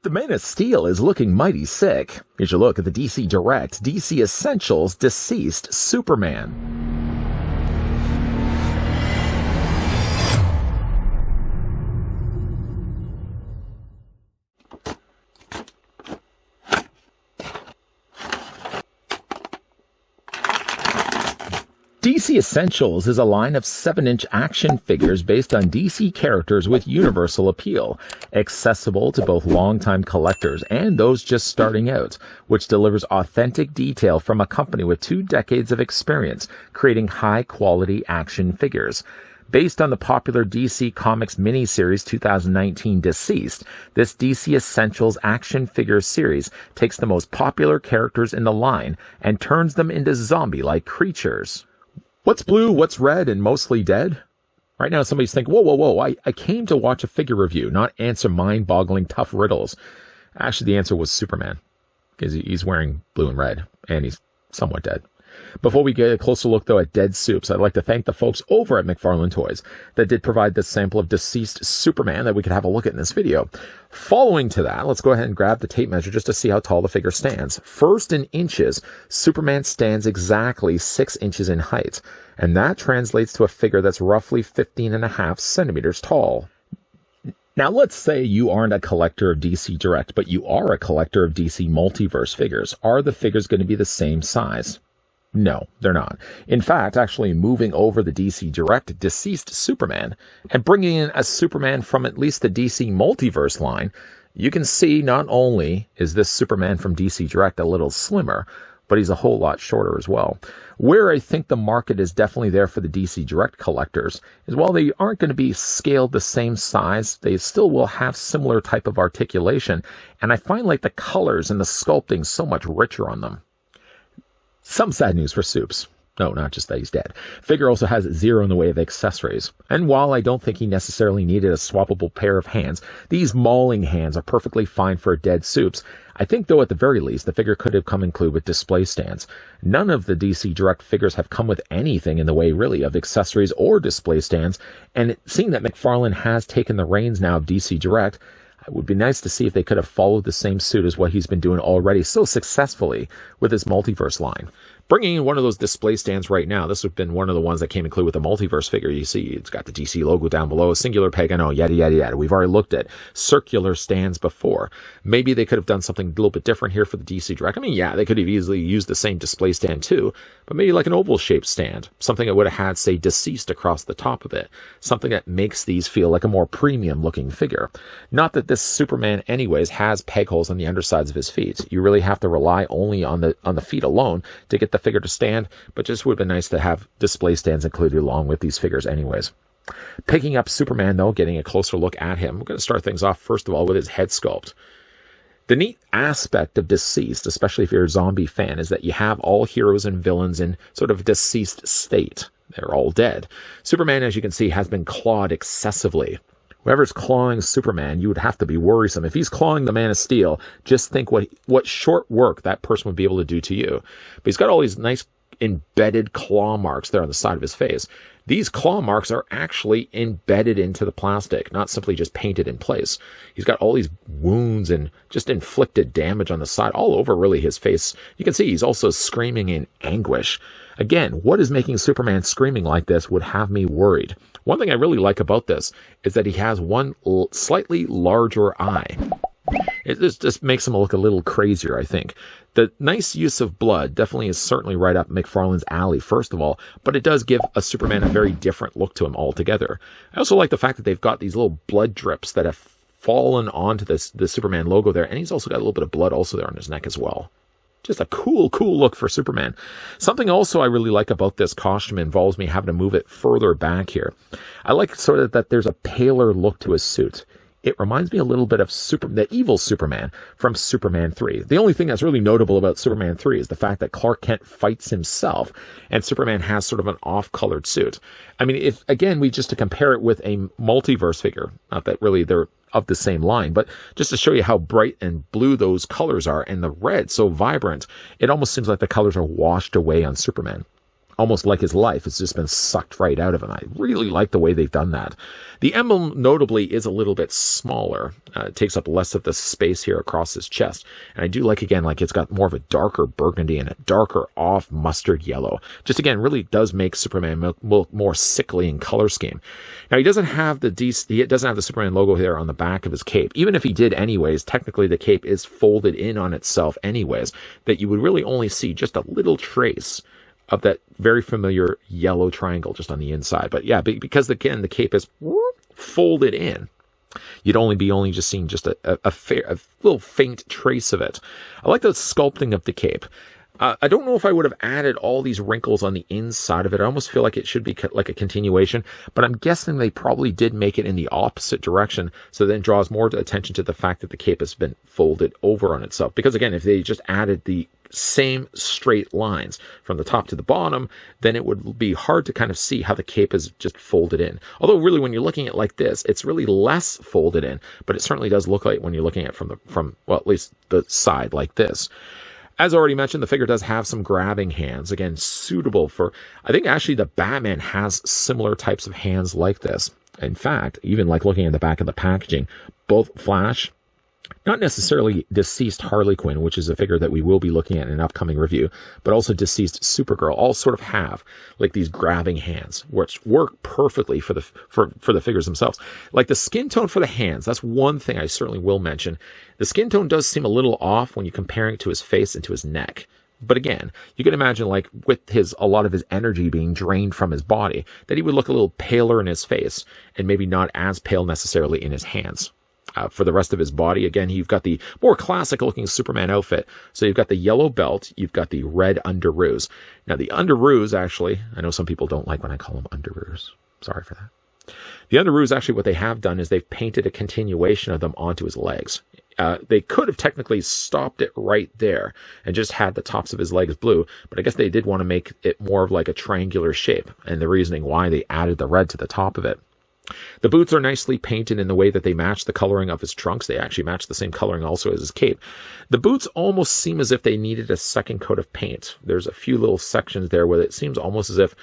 The Man of Steel is looking mighty sick. Here's your look at the DC Direct DC Essentials DCeased Superman. DC Essentials is a line of 7-inch action figures based on DC characters with universal appeal, accessible to both longtime collectors and those just starting out, which delivers authentic detail from a company with 2 decades of experience creating high-quality action figures. Based on the popular DC Comics miniseries 2019 DCeased, this DC Essentials action figure series takes the most popular characters in the line and turns them into zombie-like creatures. What's blue, what's red, and mostly dead? Right now somebody's thinking, whoa, I came to watch a figure review, not answer mind-boggling tough riddles. Actually, the answer was Superman, because he's wearing blue and red, and he's somewhat dead. Before we get a closer look, though, at dead soups, I'd like to thank the folks over at McFarlane Toys that did provide this sample of DCeased Superman that we could have a look at in this video. Following to that, let's go ahead and grab the tape measure just to see how tall the figure stands. First, in inches, Superman stands exactly 6 inches in height, and that translates to a figure that's roughly 15.5 centimeters tall. Now, let's say you aren't a collector of DC Direct, but you are a collector of DC Multiverse figures. Are the figures going to be the same size? No, they're not. In fact, actually moving over the DC Direct DCeased Superman and bringing in a Superman from at least the DC Multiverse line, you can see not only is this Superman from DC Direct a little slimmer, but he's a whole lot shorter as well. Where I think the market is definitely there for the DC Direct collectors is while they aren't going to be scaled the same size, they still will have similar type of articulation, and I find like the colors and the sculpting so much richer on them. Some sad news for Soups. No, not just that he's dead. Figure also has 0 in the way of accessories. And while I don't think he necessarily needed a swappable pair of hands, these mauling hands are perfectly fine for a dead Soups. I think, though, at the very least, the figure could have come included with display stands. None of the DC Direct figures have come with anything in the way, really, of accessories or display stands, and seeing that McFarlane has taken the reins now of DC Direct, it would be nice to see if they could have followed the same suit as what he's been doing already so successfully with his multiverse line. Bringing in one of those display stands right now, this would have been one of the ones that came included with the multiverse figure. You see, it's got the DC logo down below, singular peg, I know, yada, yada, yada. We've already looked at circular stands before. Maybe they could have done something a little bit different here for the DC Direct. I mean, yeah, they could have easily used the same display stand too, but maybe like an oval-shaped stand, something that would have had, say, DCeased across the top of it, something that makes these feel like a more premium-looking figure. Not that this Superman, anyways, has peg holes on the undersides of his feet. You really have to rely only on the feet alone to get the figure to stand, but just would have been nice to have display stands included along with these figures anyways. Picking up Superman, though, getting a closer look at him, we're going to start things off, first of all, with his head sculpt. The neat aspect of DCeased, especially if you're a zombie fan, is that you have all heroes and villains in sort of deceased state. They're all dead. Superman, as you can see, has been clawed excessively. Whoever's clawing Superman, you would have to be worrisome. If he's clawing the Man of Steel, just think what short work that person would be able to do to you. But he's got all these nice embedded claw marks there on the side of his face. These claw marks are actually embedded into the plastic, not simply just painted in place. He's got all these wounds and just inflicted damage on the side, all over really his face. You can see he's also screaming in anguish. Again, what is making Superman screaming like this would have me worried. One thing I really like about this is that he has one slightly larger eye. It just makes him look a little crazier, I think. The nice use of blood definitely is certainly right up McFarlane's alley, first of all, but it does give a Superman a very different look to him altogether. I also like the fact that they've got these little blood drips that have fallen onto the Superman logo there, and he's also got a little bit of blood also there on his neck as well. Just a cool look for Superman. Something also I really like about this costume involves me having to move it further back here. I like sort of that there's a paler look to his suit. It reminds me a little bit of the evil Superman from Superman 3. The only thing that's really notable about Superman 3 is the fact that Clark Kent fights himself, and Superman has sort of an off-colored suit. I mean, if, again, we just to compare it with a multiverse figure, not that really they're of the same line, but just to show you how bright and blue those colors are, and the red so vibrant, it almost seems like the colors are washed away on Superman. almost like his life has just been sucked right out of him. I really like the way they've done that. The emblem, notably, is a little bit smaller. It takes up less of the space here across his chest. And I do like, again, like it's got more of a darker burgundy and a darker off mustard yellow. Just, again, really does make Superman look more sickly in color scheme. Now, he doesn't have the Superman logo here on the back of his cape. Even if he did anyways, technically the cape is folded in on itself anyways, that you would really only see just a little trace of that very familiar yellow triangle just on the inside. But yeah, because again, the cape is folded in, you'd only just seeing just a little faint trace of it. I like the sculpting of the cape. I don't know if I would have added all these wrinkles on the inside of it. I almost feel like it should be like a continuation, but I'm guessing they probably did make it in the opposite direction, so then draws more attention to the fact that the cape has been folded over on itself. Because again, if they just added the same straight lines from the top to the bottom, then it would be hard to kind of see how the cape is just folded in. Although really, when you're looking at it like this, it's really less folded in, but it certainly does look like when you're looking at it from well, at least the side like this. As already mentioned, the figure does have some grabbing hands, again, suitable for, I think actually the Batman has similar types of hands like this. In fact, even like looking at the back of the packaging, both Flash, not necessarily DCeased Harley Quinn, which is a figure that we will be looking at in an upcoming review, but also DCeased Supergirl, all sort of have like these grabbing hands, which work perfectly for the figures themselves. Like the skin tone for the hands, that's one thing I certainly will mention. The skin tone does seem a little off when you're comparing it to his face and to his neck. But again, you can imagine, like, with a lot of his energy being drained from his body, that he would look a little paler in his face and maybe not as pale necessarily in his hands. For the rest of his body, again, you've got the more classic-looking Superman outfit. So you've got the yellow belt, you've got the red underoos. Now, the underoos, actually, I know some people don't like when I call them underoos. Sorry for that. The underoos, actually, what they have done is they've painted a continuation of them onto his legs. They could have technically stopped it right there and just had the tops of his legs blue, but I guess they did want to make it more of like a triangular shape, and the reasoning why they added the red to the top of it. The boots are nicely painted in the way that they match the coloring of his trunks. They actually match the same coloring also as his cape. The boots almost seem as if they needed a second coat of paint. There's a few little sections there where it seems almost as if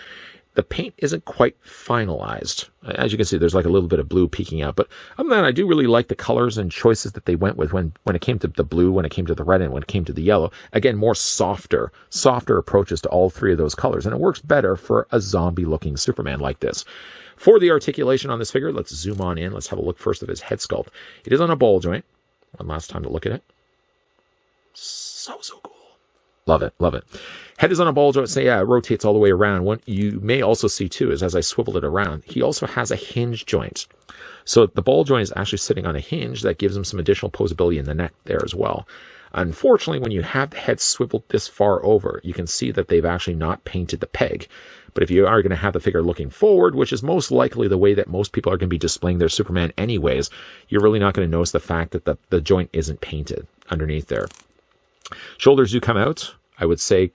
the paint isn't quite finalized. As you can see, there's like a little bit of blue peeking out. But other than that, I do really like the colors and choices that they went with when it came to the blue, when it came to the red, and when it came to the yellow. Again, more softer approaches to all three of those colors. And it works better for a zombie-looking Superman like this. For the articulation on this figure, let's zoom on in. Let's have a look first of his head sculpt. It is on a ball joint. One last time to look at it. So cool. Love it, love it. Head is on a ball joint, so yeah, it rotates all the way around. What you may also see too is as I swivel it around, he also has a hinge joint. So the ball joint is actually sitting on a hinge that gives him some additional posability in the neck there as well. Unfortunately, when you have the head swiveled this far over, you can see that they've actually not painted the peg. But if you are going to have the figure looking forward, which is most likely the way that most people are going to be displaying their Superman anyways, you're really not going to notice the fact that the joint isn't painted underneath there. Shoulders do come out. I would say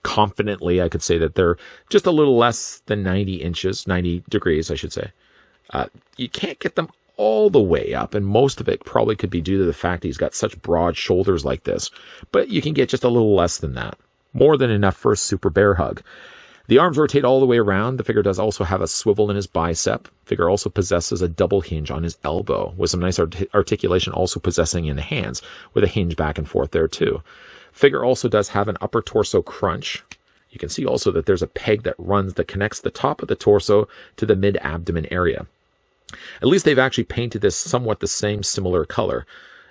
confidently, I could say that they're just a little less than 90 inches, 90 degrees, I should say. You can't get them all the way up, and most of it probably could be due to the fact that he's got such broad shoulders like this, but you can get just a little less than that. More than enough for a super bear hug. The arms rotate all the way around. The figure does also have a swivel in his bicep. Figure also possesses a double hinge on his elbow, with some nice articulation also possessing in the hands, with a hinge back and forth there too. Figure also does have an upper torso crunch. You can see also that there's a peg that connects the top of the torso to the mid-abdomen area. At least they've actually painted this somewhat the same similar color.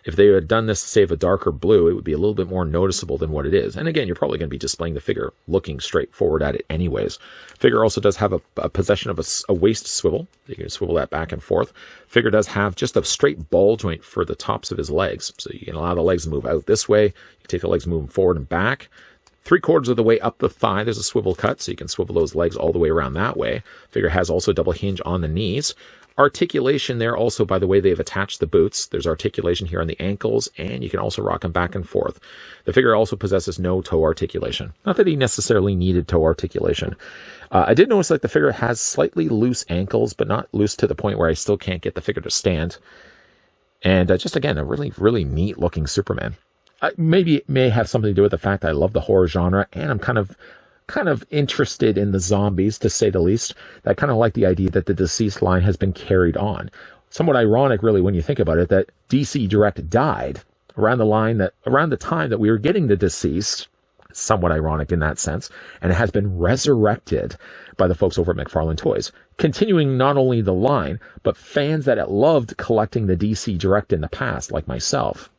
If they had done this, say, of a darker blue, it would be a little bit more noticeable than what it is. And again, you're probably going to be displaying the figure looking straight forward at it anyways. Figure also does have a possession of a waist swivel. You can swivel that back and forth. Figure does have just a straight ball joint for the tops of his legs. So you can allow the legs to move out this way. You can take the legs moving forward and back. 3/4 of the way up the thigh, there's a swivel cut, so you can swivel those legs all the way around that way. Figure has also a double hinge on the knees. Articulation there also by the way they've attached the boots. There's articulation here on the ankles, and you can also rock them back and forth. The figure also possesses no toe articulation. Not that he necessarily needed toe articulation. I did notice that the figure has slightly loose ankles, but not loose to the point where I still can't get the figure to stand. And just again, a really, really neat looking Superman. Maybe it may have something to do with the fact that I love the horror genre, and I'm kind of kind of interested in the zombies, to say the least. I kind of like the idea that the DCeased line has been carried on. Somewhat ironic, really, when you think about it, that DC Direct died around the time that we were getting the DCeased. Somewhat ironic in that sense, and it has been resurrected by the folks over at McFarlane Toys, continuing not only the line, but fans that loved collecting the DC Direct in the past, like myself.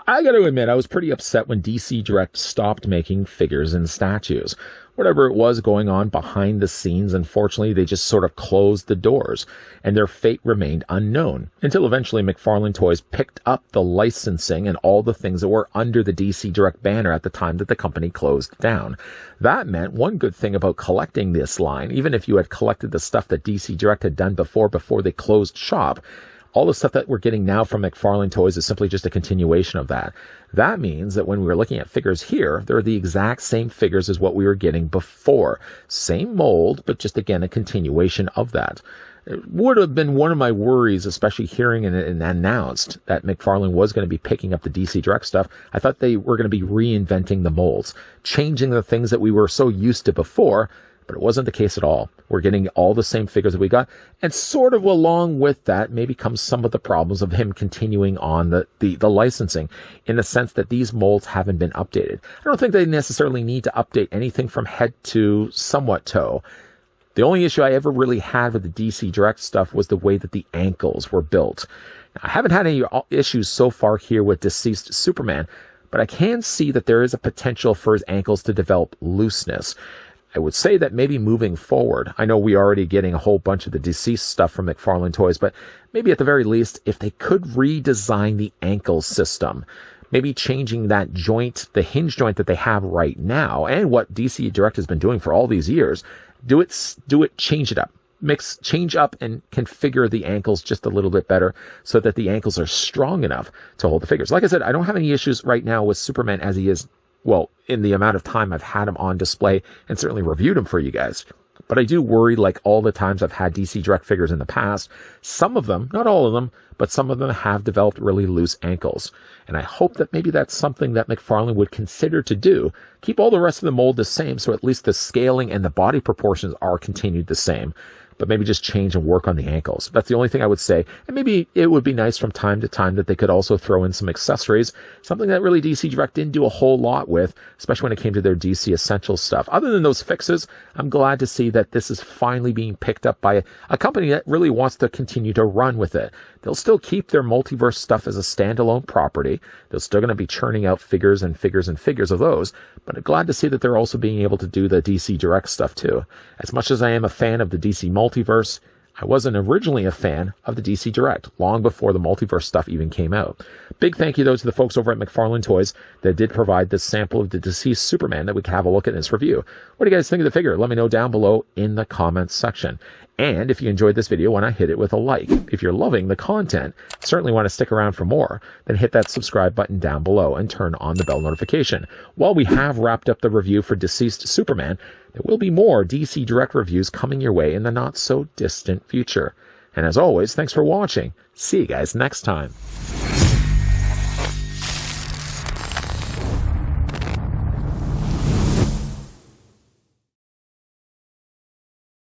I got to admit, I was pretty upset when DC Direct stopped making figures and statues. Whatever it was going on behind the scenes, unfortunately, they just sort of closed the doors, and their fate remained unknown, until eventually McFarlane Toys picked up the licensing and all the things that were under the DC Direct banner at the time that the company closed down. That meant one good thing about collecting this line, even if you had collected the stuff that DC Direct had done before they closed shop, all the stuff that we're getting now from McFarlane Toys is simply just a continuation of that. That means that when we were looking at figures here, they're the exact same figures as what we were getting before. Same mold, but just again, a continuation of that. It would have been one of my worries, especially hearing it announced that McFarlane was going to be picking up the DC Direct stuff. I thought they were going to be reinventing the molds, changing the things that we were so used to before, but it wasn't the case at all. We're getting all the same figures that we got, and sort of along with that maybe comes some of the problems of him continuing on the licensing, in the sense that these molds haven't been updated. I don't think they necessarily need to update anything from head to somewhat toe. The only issue I ever really had with the DC Direct stuff was the way that the ankles were built. Now, I haven't had any issues so far here with DCeased Superman, but I can see that there is a potential for his ankles to develop looseness. I would say that maybe moving forward, I know we're already getting a whole bunch of the DCeased stuff from McFarlane Toys, but maybe at the very least, if they could redesign the ankle system, maybe changing that joint, the hinge joint that they have right now, and what DC Direct has been doing for all these years, change it up. Change up and configure the ankles just a little bit better so that the ankles are strong enough to hold the figures. Like I said, I don't have any issues right now with Superman as he is, well, in the amount of time I've had him on display and certainly reviewed him for you guys. But I do worry, like all the times I've had DC Direct figures in the past, some of them, not all of them, but some of them have developed really loose ankles. And I hope that maybe that's something that McFarlane would consider to do. Keep all the rest of the mold the same, so at least the scaling and the body proportions are continued the same. But maybe just change and work on the ankles. That's the only thing I would say. And maybe it would be nice from time to time that they could also throw in some accessories, something that really DC Direct didn't do a whole lot with, especially when it came to their DC Essentials stuff. Other than those fixes, I'm glad to see that this is finally being picked up by a company that really wants to continue to run with it. They'll still keep their multiverse stuff as a standalone property. They're still going to be churning out figures and figures and figures of those, but I'm glad to see that they're also being able to do the DC Direct stuff too. As much as I am a fan of the DC Multiverse, I wasn't originally a fan of the DC Direct, long before the multiverse stuff even came out. Big thank you, though, to the folks over at McFarlane Toys that did provide this sample of the DCeased Superman that we can have a look at in this review. What do you guys think of the figure? Let me know down below in the comments section. And if you enjoyed this video, why not hit it with a like? If you're loving the content, certainly want to stick around for more, then hit that subscribe button down below and turn on the bell notification. While we have wrapped up the review for DCeased Superman, there will be more DC Direct reviews coming your way in the not-so-distant future. And as always, thanks for watching. See you guys next time.